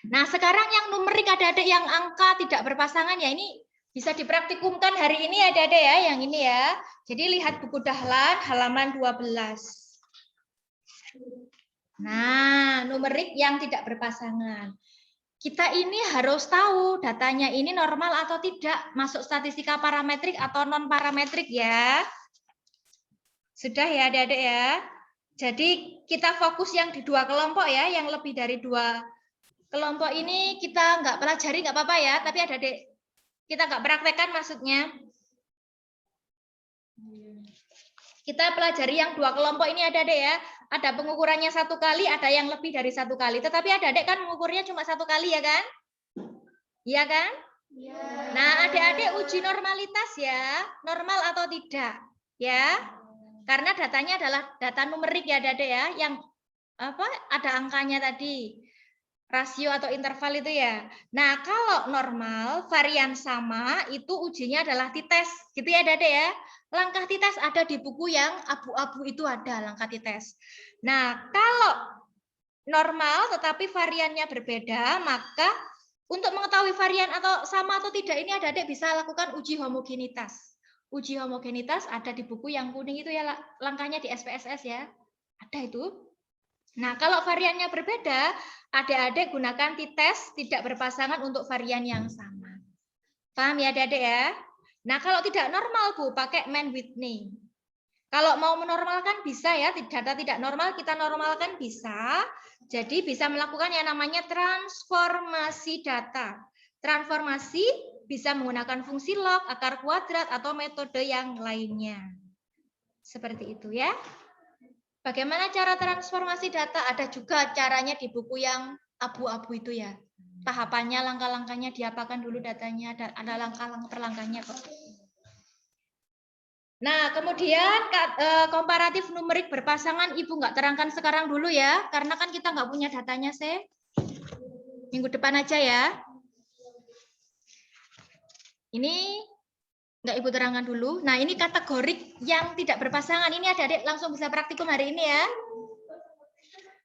Nah, sekarang yang numerik adik-adik yang angka tidak berpasangan ya ini bisa dipraktikumkan hari ini adik-adik ya, yang ini ya. Jadi lihat buku Dahlan halaman 12. Nah, numerik yang tidak berpasangan. Kita ini harus tahu datanya ini normal atau tidak, masuk statistika parametrik atau non parametrik ya. Sudah ya adik-adik ya. Jadi kita fokus yang di 2 kelompok ya, yang lebih dari 2 kelompok ini kita nggak pelajari nggak apa-apa ya, tapi adik-adik kita nggak praktekkan maksudnya. Kita pelajari yang 2 kelompok ini adik-adik ya. Ada pengukurannya 1 kali, ada yang lebih dari 1 kali. Tetapi adik-adik kan mengukurnya cuma 1 kali ya kan? Iya kan? Ya. Nah adik-adik uji normalitas ya, normal atau tidak ya. Karena datanya adalah data numerik ya adik-adik ya, yang apa ada angkanya tadi. rasio atau interval itu ya. Nah, kalau normal, varian sama itu ujinya adalah t-test. Gitu ya, Dade ya. Langkah t-test ada di buku yang abu-abu itu ada langkah t-test. Nah, kalau normal tetapi variannya berbeda, maka untuk mengetahui varian atau sama atau tidak ini Adik-adik bisa lakukan uji homogenitas. Uji homogenitas ada di buku yang kuning itu ya, langkahnya di SPSS ya. Ada itu. Nah, kalau variannya berbeda, adik-adik gunakan t-test tidak berpasangan untuk varian yang sama. Paham ya adik-adik ya? Nah, kalau tidak normal Bu, pakai Mann-Whitney. Kalau mau menormalkan bisa ya, data tidak normal kita normalkan bisa. Jadi bisa melakukan yang namanya transformasi data. Transformasi bisa menggunakan fungsi log, akar kuadrat, atau metode yang lainnya. Seperti itu ya. Bagaimana cara transformasi data? Ada juga caranya di buku yang abu-abu itu ya. Tahapannya, langkah-langkahnya diapakan dulu datanya, ada langkah-langkah per langkahnya kok. Nah, kemudian komparatif numerik berpasangan Ibu nggak terangkan sekarang dulu ya, karena kan kita nggak punya datanya, minggu depan aja ya. Ini nggak Ibu terangkan dulu. Nah, ini kategorik yang tidak berpasangan. Ini adik-adik langsung bisa praktikum hari ini ya.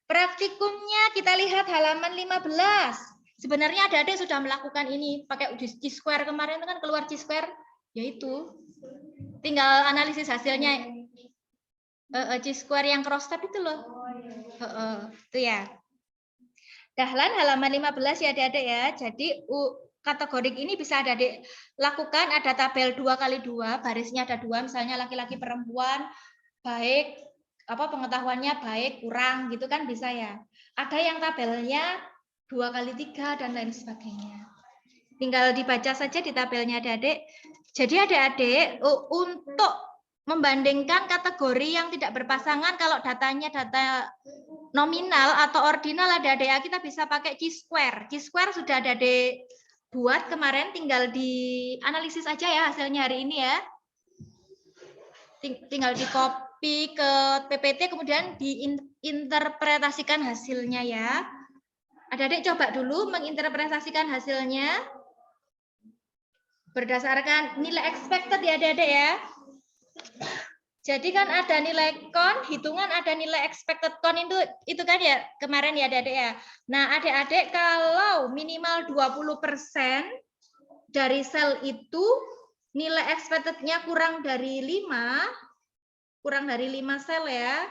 Praktikumnya kita lihat halaman 15. Sebenarnya adik-adik sudah melakukan ini. Pakai Chi-square kemarin itu kan keluar Chi-square. Yaitu. Tinggal analisis hasilnya. Chi-square yang cross-step itu loh. Itu ya. Dahlan halaman 15 ya adik-adik ya. Jadi kategorik ini bisa adik-adik lakukan, ada tabel 2x2, barisnya ada 2, misalnya laki-laki perempuan, baik pengetahuannya baik kurang gitu kan bisa ya. Ada yang tabelnya 2x3 dan lain sebagainya. Tinggal dibaca saja di tabelnya adik-adik. Jadi adik-adik untuk membandingkan kategori yang tidak berpasangan, kalau datanya data nominal atau ordinal adik-adik kita bisa pakai Chi-square. Chi-square sudah adik-adik buat kemarin, tinggal dianalisis aja ya hasilnya hari ini ya. Tinggal di copy ke PPT kemudian diinterpretasikan hasilnya ya. Adik-adik coba dulu menginterpretasikan hasilnya berdasarkan nilai expected ya adik-adik ya. Jadi kan ada nilai kon, hitungan ada nilai expected kon itu kan ya kemarin ya adik-adik ya. Nah, adik-adik kalau minimal 20% dari sel itu nilai expected-nya kurang dari 5 sel ya.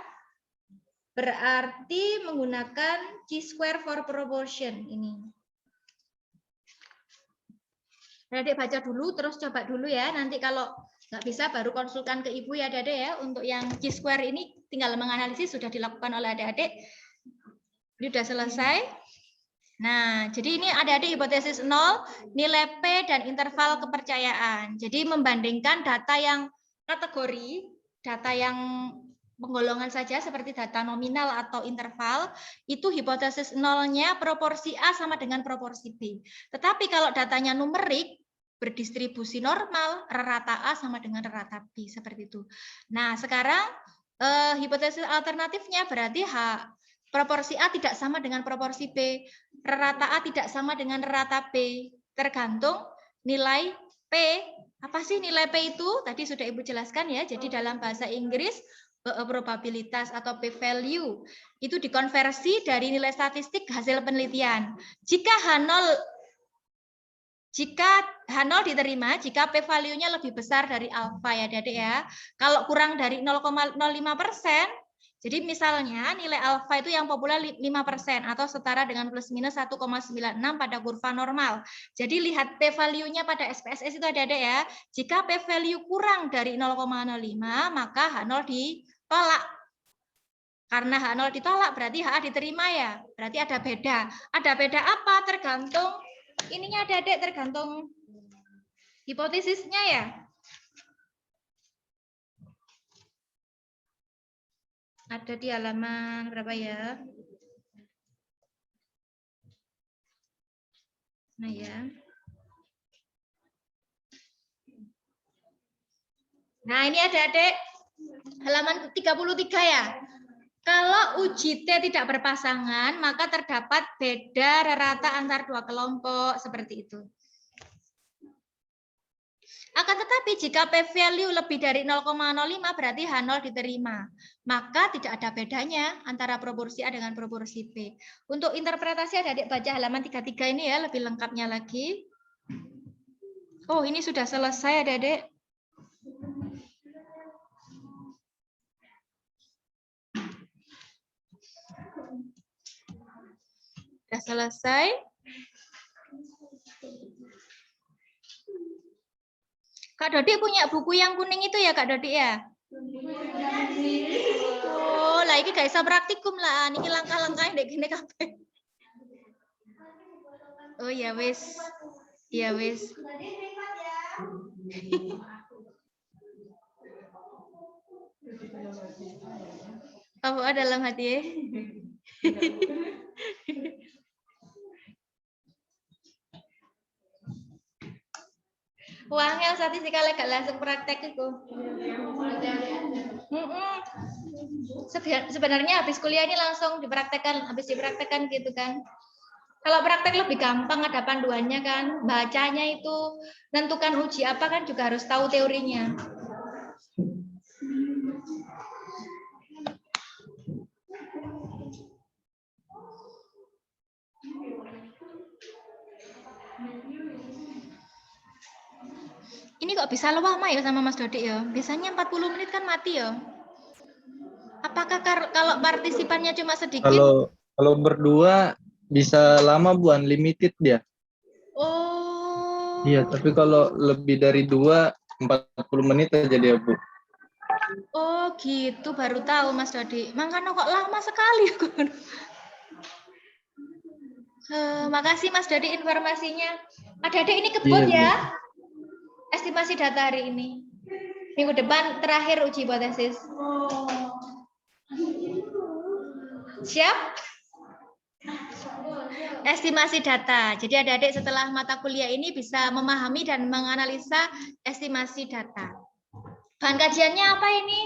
Berarti menggunakan Chi-square for proportion ini. Adik baca dulu terus coba dulu ya. Nanti kalau nggak bisa baru konsulkan ke Ibu ya adik-adik ya. Untuk yang Chi-square ini tinggal menganalisis sudah dilakukan oleh adik-adik. Ini sudah selesai. Nah, jadi ini adik-adik hipotesis 0, nilai P dan interval kepercayaan. Jadi membandingkan data yang kategori, data yang penggolongan saja seperti data nominal atau interval, itu hipotesis 0-nya proporsi A sama dengan proporsi B. Tetapi kalau datanya numerik, berdistribusi normal, rata A sama dengan rata B, seperti itu. Nah, sekarang hipotesis alternatifnya berarti proporsi A tidak sama dengan proporsi B, rata A tidak sama dengan rata B, tergantung nilai P. Apa sih nilai P itu? Tadi sudah Ibu jelaskan ya, jadi dalam bahasa Inggris, probabilitas atau p-value itu dikonversi dari nilai statistik hasil penelitian. Jika H0 diterima, jika p-value-nya lebih besar dari alfa ya adik ya. Kalau kurang dari 0,05%, jadi misalnya nilai alfa itu yang populer 5% atau setara dengan plus minus 1,96 pada kurva normal. Jadi lihat p-value-nya pada SPSS itu adik-adik ya. Jika p-value kurang dari 0,05 maka H0 ditolak. Karena H0 ditolak berarti HA diterima ya. Berarti ada beda. Ada beda apa? Tergantung ininya adik-adik, tergantung hipotesisnya ya. Ada di halaman berapa ya? Nah ya. Nah ini adik-adik halaman 33 ya. Kalau Kalau uji T tidak berpasangan, maka terdapat beda rata antar dua kelompok, seperti itu. Akan tetapi jika p-value lebih dari 0,05 berarti H0 diterima. Maka tidak ada bedanya antara proporsi A dengan proporsi B. Untuk interpretasi adik baca halaman 33 ini ya, lebih lengkapnya lagi. Oh, ini sudah selesai adik-adik. Sudah selesai. Kak Dodik punya buku yang kuning itu ya Kak Dodik ya? Oh, lah ini gak bisa praktikum lah. Niki langkah-langkahnya ndek gini kabeh. Oh ya wis. Ya wis. Apa dalam hati ya? Wangel statistika gak langsung praktek itu. Sebenarnya habis kuliah ini langsung dipraktekkan, habis dipraktekkan gitu kan. Kalau praktek lebih gampang, ada panduannya kan. Bacanya itu nentukan uji apa kan juga harus tahu teorinya. Ini kok bisa lama ya sama Mas Dodik ya? Biasanya 40 menit kan mati ya? Apakah kalau partisipannya cuma sedikit? Kalau berdua bisa lama Bu, unlimited dia. Oh. Iya, tapi kalau lebih dari 40 menit aja dia Bu. Oh gitu, baru tahu Mas Dodik. Makanya kok lama sekali. Makasih Mas Dodik informasinya. Adik-adik ini kebut ya. Estimasi data hari ini. Minggu depan terakhir uji hipotesis. Siap? Estimasi data. Jadi adik-adik setelah mata kuliah ini bisa memahami dan menganalisa estimasi data. Bahan kajiannya apa ini?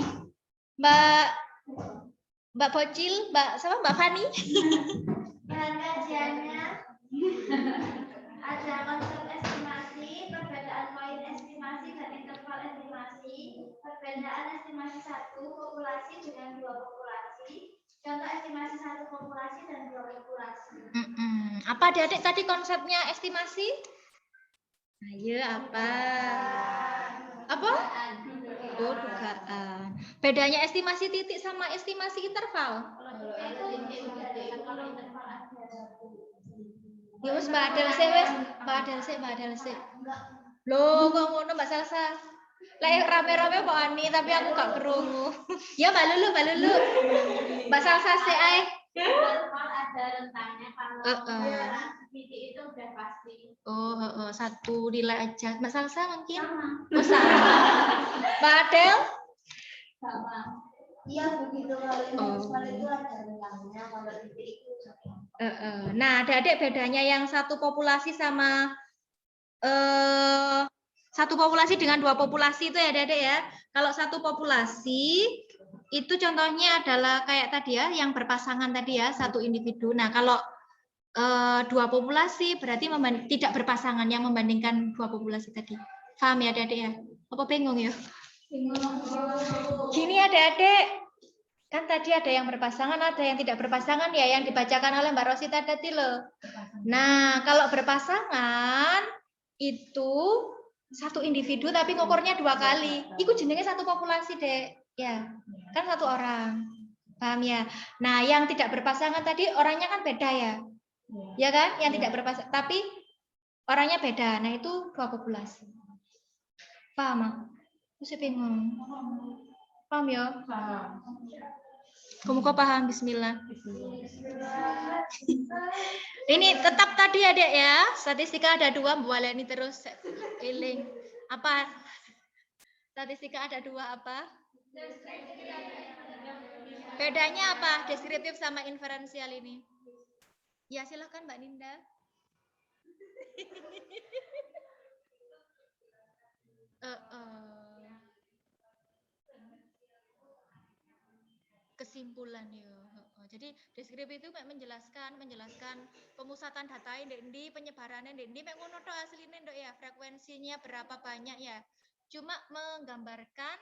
Mbak Bocil, Mbak Fani? Bahan kajiannya ada konsep estimasi, perbedaan poin estimasi dan interval estimasi, perbedaan estimasi satu populasi dengan dua populasi, contoh estimasi satu populasi dan dua populasi. Apa adik-adik tadi konsepnya estimasi? Ayo apa? Apa? Oh, dugaan. Bedanya estimasi titik sama estimasi interval? Ya wis Mbak Adel sih wis, Mbak Adel sih. Loh, kok ngono Mbak Salsa? Lah rame-rame Pak Ani, tapi aku gak krungu. Ya Mbak Lulu. Mbak Salsa sih ae. Ada rentangnya kalau titik itu udah pasti. Oh, satu nilai aja. Mbak Salsa mungkin? Oh, sama. Mbak Adel? Sama. Iya begitu kalau itu ada rentangnya, kalau titik itu Nah, adik-adik bedanya yang satu populasi sama satu populasi dengan dua populasi itu ya adik-adik ya. Kalau satu populasi itu contohnya adalah kayak tadi ya, yang berpasangan tadi ya, satu individu. Nah, kalau dua populasi berarti tidak berpasangan yang membandingkan dua populasi tadi. Paham ya adik-adik ya? Apa bingung ya? Gini adik-adik. Kan tadi ada yang berpasangan, ada yang tidak berpasangan ya, yang dibacakan oleh Mbak Rosita tadi loh. Nah, kalau berpasangan itu satu individu tapi ngukurnya 2 kali. Itu jenenge satu populasi, Dek. Ya, kan satu orang. Paham ya? Nah, yang tidak berpasangan tadi orangnya kan beda ya. Ya kan? Yang tidak berpasangan, tapi orangnya beda. Nah, itu 2 populasi. Paham? Aku sih bingung. Paham ya? Paham. Kamu kok paham? Bismillah. Ini tetap tadi adik ya. Statistika ada 2, boleh ini terus iling. Apa? Statistika ada 2 apa? Bedanya apa? Deskriptif sama inferensial ini. Ya silahkan Mbak Ninda. Kesimpulan ya. Jadi deskripsi itu mek menjelaskan pemusatan data di penyebarannya di mek ngono tok asline ndok ya, frekuensinya berapa banyak ya. Cuma menggambarkan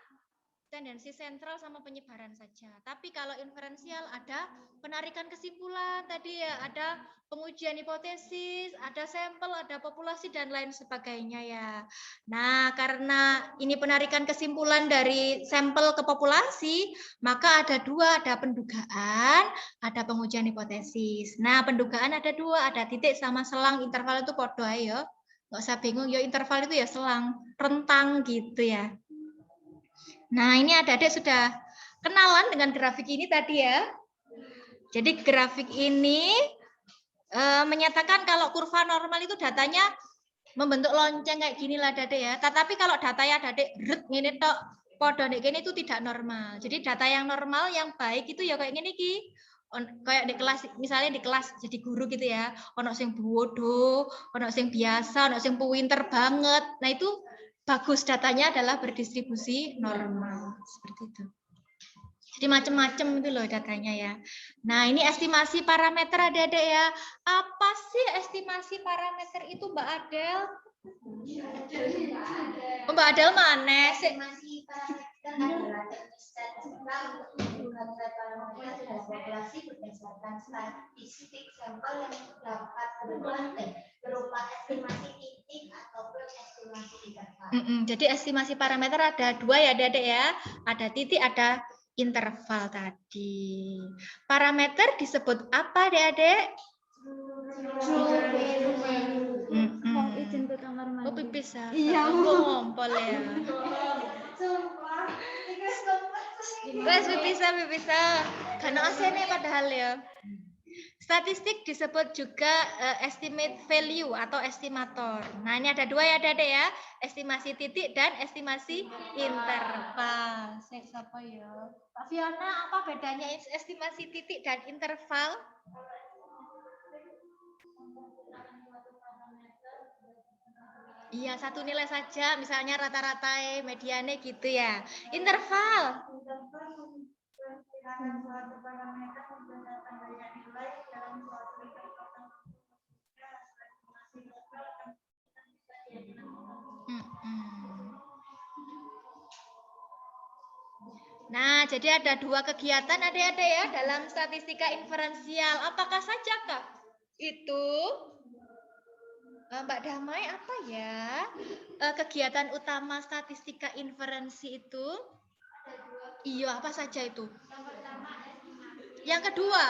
tendensi sentral sama penyebaran saja. Tapi kalau inferensial ada penarikan kesimpulan tadi ya, ada pengujian hipotesis, ada sampel, ada populasi dan lain sebagainya ya. Nah, karena ini penarikan kesimpulan dari sampel ke populasi, maka ada dua, ada pendugaan, ada pengujian hipotesis. Nah, pendugaan ada dua, ada titik sama selang, interval itu podo ayo. Nggak usah bingung, ya interval itu ya selang, rentang gitu ya. Nah, ini adik-adik sudah kenalan dengan grafik ini tadi ya. Jadi grafik ini menyatakan kalau kurva normal itu datanya membentuk lonceng kayak gini lah adik-adik ya. Tetapi kalau datanya adik-adik ini tok podo nek kene itu tidak normal. Jadi data yang normal yang baik itu ya kayak gini ki. Kayak di kelas, misalnya di kelas jadi guru gitu ya. Ono sing bodoh, ono sing biasa, ono sing pinter banget. Nah, itu bagus datanya adalah berdistribusi normal seperti itu. Jadi macam-macam itu loh datanya ya. Nah, ini estimasi parameter adik-adik ya. Apa sih estimasi parameter itu Mbak Adel? Mbak Adel mana sih? Estimasi parameter adalah teknik statistika untuk menentukan parameter dalam populasi berdasarkan statistik sampel yang dapat berupa estimasi titik ataupun estimasi interval. Jadi estimasi parameter ada dua ya adik-adik ya. Ada titik, ada interval tadi. Parameter disebut apa adik-adik? Mau izin ke kamar mandi. Oh, pipis ya? Iya. Ngompol ya. Sumpah. Wes pipis. Karena asene padahal ya. Statistik disebut juga estimate value atau estimator. Nah, ini ada dua ya adik-adik ya. Estimasi titik dan estimasi interval. Siapa ya? Pak Fiona, apa bedanya estimasi titik dan interval? Iya, satu nilai saja, misalnya rata-rata mediane gitu ya. Interval. Nah, jadi ada dua kegiatan adik-adik ya dalam statistika inferensial. Apakah saja Kak? Itu Mbak Damai apa ya? Kegiatan utama statistika inferensi itu? Iya, apa saja itu? Yang pertama estimasi. Yang kedua?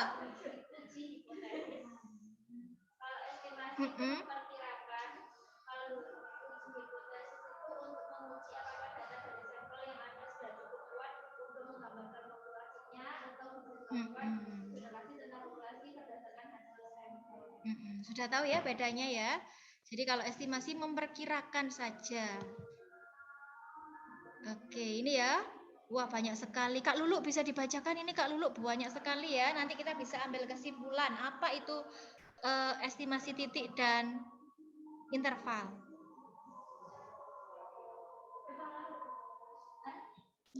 Kalau estimasi memperkirakan, kalau uji hipotesis itu untuk menguji apakah data dari sampel yang ada sudah cukup kuat untuk menggambarkan populasinya atau menggambarkan informasi tentang populasi berdasarkan hasil sampel. Sudah tahu ya bedanya ya. Jadi kalau estimasi memperkirakan saja. Oke, ini ya. Wah, banyak sekali. Kak Lulu bisa dibacakan ini Kak Lulu banyak sekali ya. Nanti kita bisa ambil kesimpulan apa itu estimasi titik dan interval.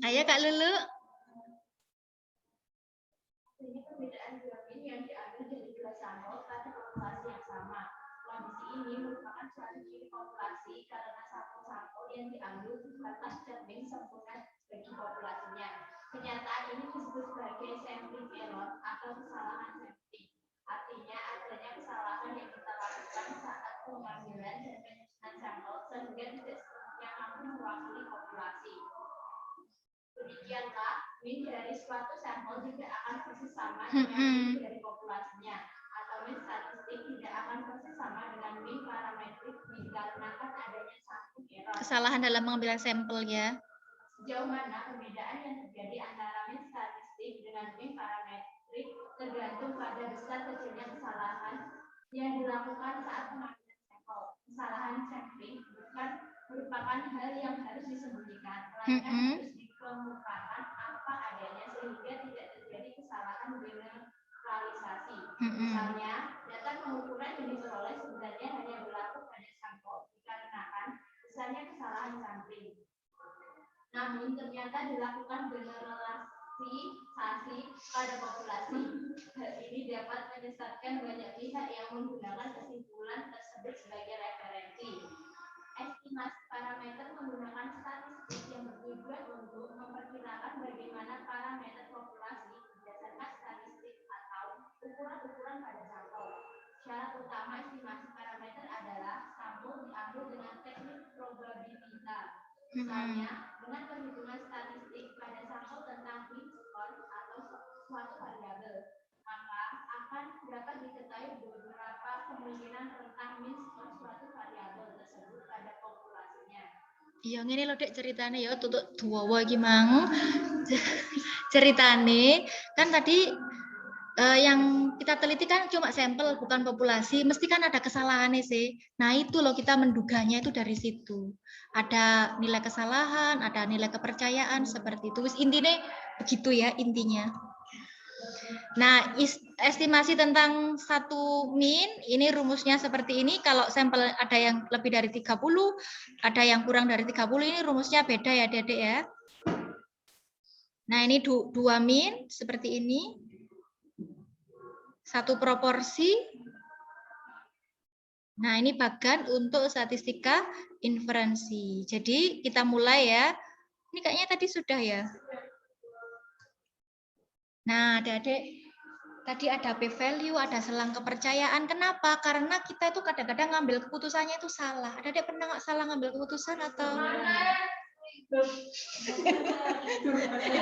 Ayo Kak Lulu. Ini perbedaan graafin yang diambil dari dua sampel pada populasi yang sama. Kondisi ini merupakan suatu ciri populasi karena sampel-sampel yang diambil bukanlah cermin sempurna bagi populasinya. Kenyataan ini disebut sebagai sampling error atau kesalahan sampling. Artinya adanya kesalahan yang kita lakukan saat pengambilan dan penyusunan sampel sehingga tidak sepenuhnya mampu mewakili populasi. Demikianlah, min dari suatu sampel tidak akan persis sama dengan min dari populasinya, atau min statistik tidak akan persis sama dengan min parametrik dikarenakan adanya satu error. Kesalahan dalam pengambilan sampel ya. Sejauh mana perbedaan yang terjadi antara min statistik dengan min parametrik tergantung pada besar kecilnya kesalahan yang dilakukan saat pengambilan sampel. Kesalahan sampling bukan merupakan hal yang harus disembunyikan, melainkan harus dikemukakan apa adanya sehingga tidak terjadi kesalahan generalisasi. Misalnya, data pengukuran yang diperoleh sebenarnya hanya berlaku pada sampel dikarenakan besarnya kesalahan sampling. Namun ternyata dilakukan generalisasi pada populasi. menyesatkan banyak pihak yang menggunakan kesimpulan tersebut sebagai referensi. Estimasi parameter menggunakan statistik yang bertujuan untuk memperkirakan bagaimana parameter populasi berdasarkan statistik atau ukuran-ukuran pada sampel. Syarat utama estimasi parameter adalah sampel diambil dengan teknik probabilitas. Misalnya, dengan perhitungan statistik pada sampel tentang mean score atau suatu variabel, maka akan dapat diketahui beberapa kemungkinan tentang mean score suatu variabel tersebut pada populasinya. Iya, ngene lho Dek ceritane ya, tutuk duwawa iki mang. Ceritane kan tadi yang kita teliti kan cuma sampel bukan populasi, mesti kan ada kesalahannya sih. Nah itu loh kita menduganya itu dari situ. Ada nilai kesalahan, ada nilai kepercayaan seperti itu. Intinya begitu ya intinya. Nah estimasi tentang satu mean ini rumusnya seperti ini. Kalau sampel ada yang lebih dari 30, ada yang kurang dari 30, ini rumusnya beda ya Dedek ya. Nah ini dua mean seperti ini. Satu proporsi. Nah, ini bagan untuk statistika inferensi. Jadi, kita mulai ya. Ini kayaknya tadi sudah ya. Nah, Adik-adik, tadi ada p-value, ada selang kepercayaan. Kenapa? Karena kita itu kadang-kadang ngambil keputusannya itu salah. Adik-adik pernah nggak salah ngambil keputusan atau?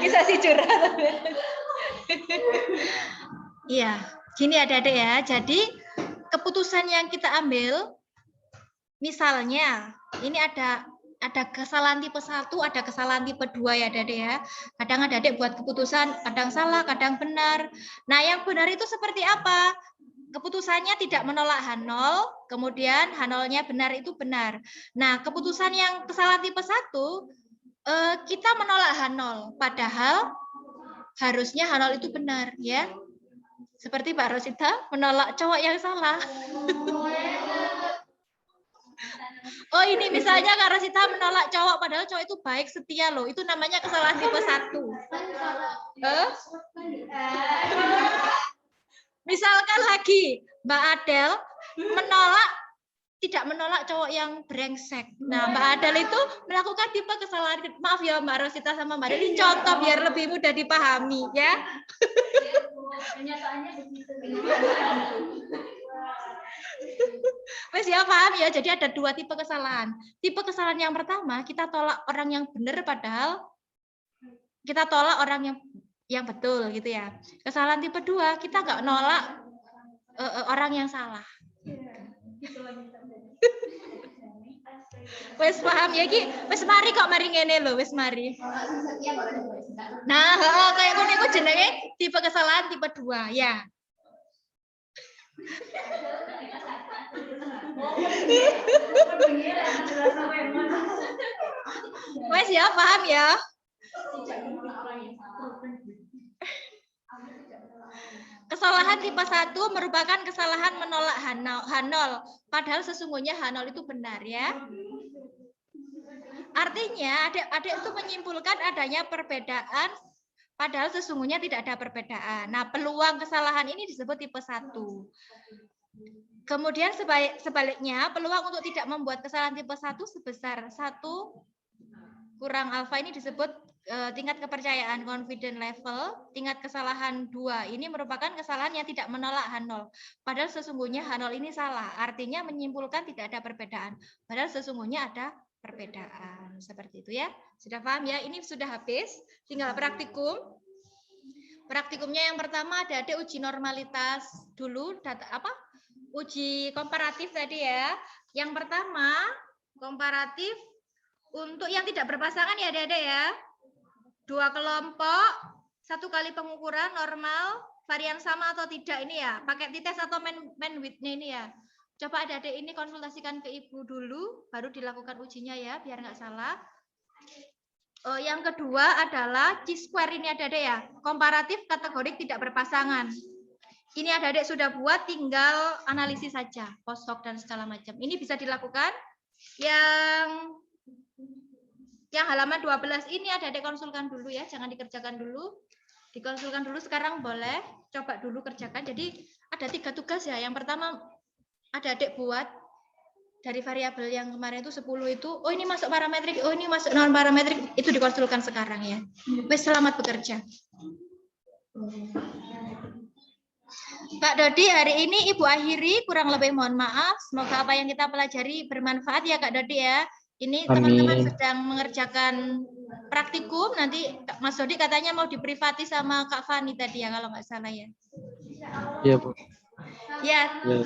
Kisah si curhat. Iya. Gini adik-adik ya, jadi keputusan yang kita ambil, misalnya ini ada kesalahan tipe 1, ada kesalahan tipe 2 ya adik-adik ya. Kadang adik-adik buat keputusan, kadang salah, kadang benar. Nah yang benar itu seperti apa? Keputusannya tidak menolak H0, kemudian H0-nya benar itu benar. Nah keputusan yang kesalahan tipe 1, kita menolak H0, padahal harusnya H0 itu benar ya. Seperti Pak Rosita menolak cowok yang salah. Oh ini misalnya Kak Rosita menolak cowok padahal cowok itu baik setia loh. Itu namanya kesalahan tipe 1. Misalkan lagi Mbak Adel tidak menolak cowok yang brengsek. Nah Mbak Adel itu melakukan tipe kesalahan. Maaf ya Mbak Rosita sama Mbak Adel, ini contoh biar lebih mudah dipahami ya. Kenyataannya begitu. Wes ya paham ya. Jadi ada dua tipe kesalahan. Tipe kesalahan yang pertama kita tolak orang yang benar padahal kita tolak orang yang betul gitu ya. Kesalahan tipe 2 kita nggak nolak orang yang salah. Wes paham ya Ki? Wes mari kok mari ngene lho, wes mari. Nah, kayak ngono iku jenenge tipe kesalahan tipe 2 ya. Wes ya, paham ya? Kesalahan tipe 1 merupakan kesalahan menolak H0, padahal sesungguhnya H0 itu benar ya. Artinya adik-adik itu menyimpulkan adanya perbedaan padahal sesungguhnya tidak ada perbedaan. Nah, peluang kesalahan ini disebut tipe 1. Kemudian sebaliknya, peluang untuk tidak membuat kesalahan tipe 1 sebesar 1 kurang alfa ini disebut tingkat kepercayaan confidence level. Tingkat kesalahan 2 ini merupakan kesalahan yang tidak menolak H0. Padahal sesungguhnya H0 ini salah. Artinya menyimpulkan tidak ada perbedaan. Padahal sesungguhnya ada perbedaan. Seperti itu ya. Sudah paham ya? Ini sudah habis. Tinggal praktikum. Praktikumnya yang pertama ada uji normalitas dulu. Uji komparatif tadi ya. Yang pertama komparatif untuk yang tidak berpasangan ya adik-adik ya. 2 kelompok, 1 kali pengukuran normal, varian sama atau tidak ini ya. Pakai t-test atau main width-nya ini ya. Coba adik-adik ini konsultasikan ke ibu dulu, baru dilakukan ujinya ya, biar nggak salah. Yang kedua adalah chi-square ini adik-adik ya. Komparatif kategorik tidak berpasangan. Ini adik-adik sudah buat, tinggal analisis saja, post hoc dan segala macam. Ini bisa dilakukan. Yang halaman 12 ini adik-adik konsulkan dulu ya, jangan dikerjakan dulu. Dikonsulkan dulu sekarang boleh, coba dulu kerjakan. Jadi ada 3 tugas ya. Yang pertama ada adik buat dari variabel yang kemarin itu 10 itu, oh ini masuk parametrik, oh ini masuk non parametrik, itu dikonsulkan sekarang ya. Wes, selamat bekerja. Kak Dodi, hari ini Ibu akhiri, kurang lebih mohon maaf. Semoga apa yang kita pelajari bermanfaat ya Kak Dodi ya. Ini teman-teman sedang mengerjakan praktikum, nanti Mas Dodi katanya mau diprivati sama Kak Fani tadi ya kalau nggak salah ya. Iya, Bu. Ya. Ya.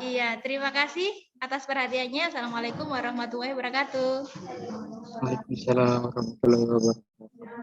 Iya, terima kasih atas perhatiannya. Assalamualaikum warahmatullahi wabarakatuh. Waalaikumsalam warahmatullahi wabarakatuh.